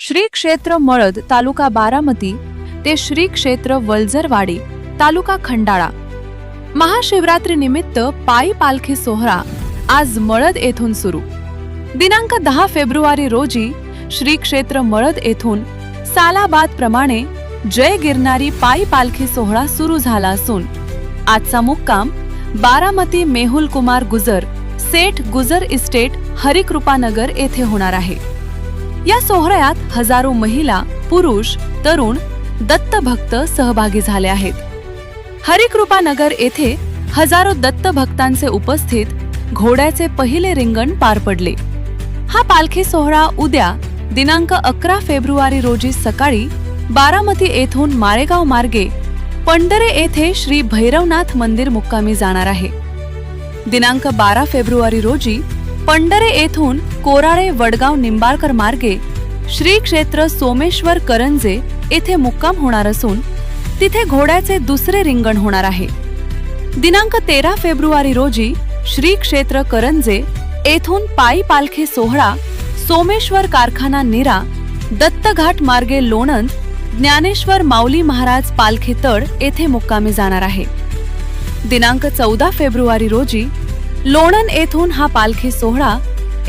श्री क्षेत्र मळद तालुका बारामती ते श्री क्षेत्र वलझरवाडी तालुका खंडाळा महाशिवरात्री निमित्त पायी पालखी सोहळा आज मळद येथून सुरू। दिनांक 10 फेब्रुवारी रोजी श्री क्षेत्र मळद येथून सालाबाद प्रमाणे जय गिरणारी पायी पालखी सोहळा सुरू झाला असून आजचा मुक्काम बारामती मेहुल कुमार गुजर सेठ गुजर इस्टेट हरिकृपानगर येथे होणार आहे। या सोहळ्यात हजारो महिला, पुरुष, तरुण, दत्तभक्त सहभागी झाले आहेत। हरिकृपानगर येथे हजारो दत्तभक्तांचे उपस्थित घोड्याचे पहिले रिंगण पार पडले। हा पालखी सोहळा उद्या दिनांक 11 फेब्रुवारी रोजी सकाळी बारामती येथून माळेगाव मार्गे पंढरे येथे श्री भैरवनाथ मंदिर मुक्कामी जाणार आहे। दिनांक 12 फेब्रुवारी रोजी पंढरे येथून कोराळे वडगाव निंबाळकर मार्गे श्री क्षेत्र सोमेश्वर करंजे येथे मुक्काम होणार असून तिथे घोड्याचे दुसरे रिंगण होणार आहे। दिनांक 13 फेब्रुवारी रोजी श्री क्षेत्र करंजे येथून पायी पालखी सोहळा सोमेश्वर कारखाना निरा दत्तघाट मार्गे लोणंद ज्ञानेश्वर माऊली महाराज पालखी तळ येथे मुक्कामी जाणार आहे। दिनांक 14 फेब्रुवारी रोजी लोणंद येथून हा पालखी सोहळा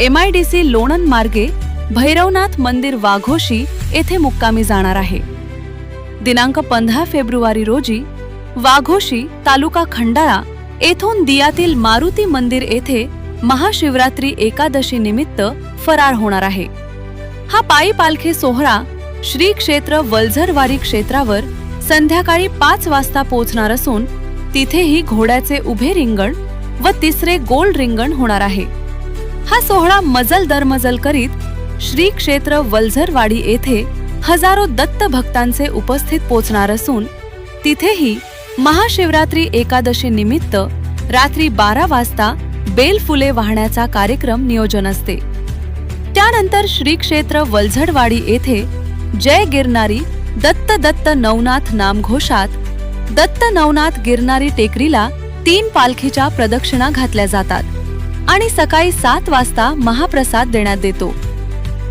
MIDC लोणंद मार्गे भैरवनाथ मंदिर वाघोशी येथे मुक्कामी जाणार आहे। दिनांक 15 फेब्रुवारी रोजी वाघोशी तालुका खंडाळा येथून दियातील मारुती मंदिर येथे महाशिवरात्री एकादशी निमित्त फराळ होणार आहे। हा पायी पालखी सोहळा श्री क्षेत्र वलझरवाडी क्षेत्रावर संध्याकाळी 5 वाजता पोहोचणार असून तिथेही घोड्याचे उभे रिंगण व तिसरे गोल रिंगण होणार आहे। हा सोहळा मजल दरमजल करीत श्री क्षेत्र वलझरवाडी येथे हजारो दत्त भक्तांचे उपस्थित पोचणार असून तिथेही महाशिवरात्री एकादशी निमित्त रात्री 12 वाजता बेलफुले वाहण्याचा कार्यक्रम नियोजन असते। त्यानंतर श्री क्षेत्र वलझरवाडी येथे जय गिरणारी दत्त दत्त नवनाथ नामघोषात दत्त नवनाथ गिरणारी टेकडीला 3 पालखीच्या प्रदक्षिणा घातल्या जातात आणि सकाळी 7 वाजता महाप्रसाद देण्यात येतो।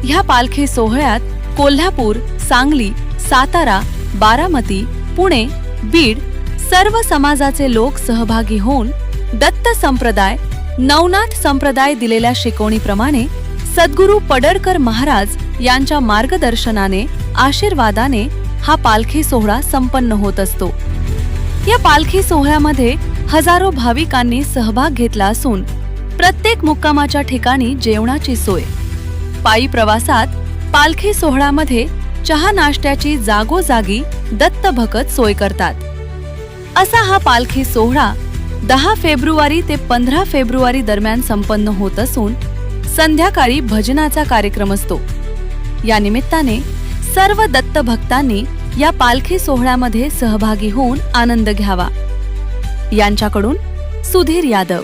ह्या पालखी सोहळ्यात कोल्हापूर, सांगली, सातारा, बारामती, पुणे, बीड सर्व समाजाचे लोक सहभागी होऊन दत्त संप्रदाय, नवनाथ संप्रदाय दिलेल्या शिकवणीप्रमाणे सद्गुरू पडळकर महाराज यांच्या मार्गदर्शनाने आशीर्वादाने हा पालखी सोहळा संपन्न होत असतो। या पालखी सोहळ्यामध्ये हजारो भाविकांनी सहभाग घेतला असून प्रत्येक मुक्कामाच्या ठिकाणी जेवणाची सोय, पायी प्रवासात पालखी सोहळ्यामध्ये चहा नाश्त्याची जागोजागी दत्त भगत सोय करतात। असा हा पालखी सोहळा 10 फेब्रुवारी ते 15 फेब्रुवारी दरम्यान संपन्न होत असून संध्याकाळी भजनाचा कार्यक्रम असतो। या निमित्ताने सर्व दत्त भक्तांनी या पालखी सोहळ्यामध्ये सहभागी होऊन आनंद घ्यावा। यांच्याकडून सुधीर यादव।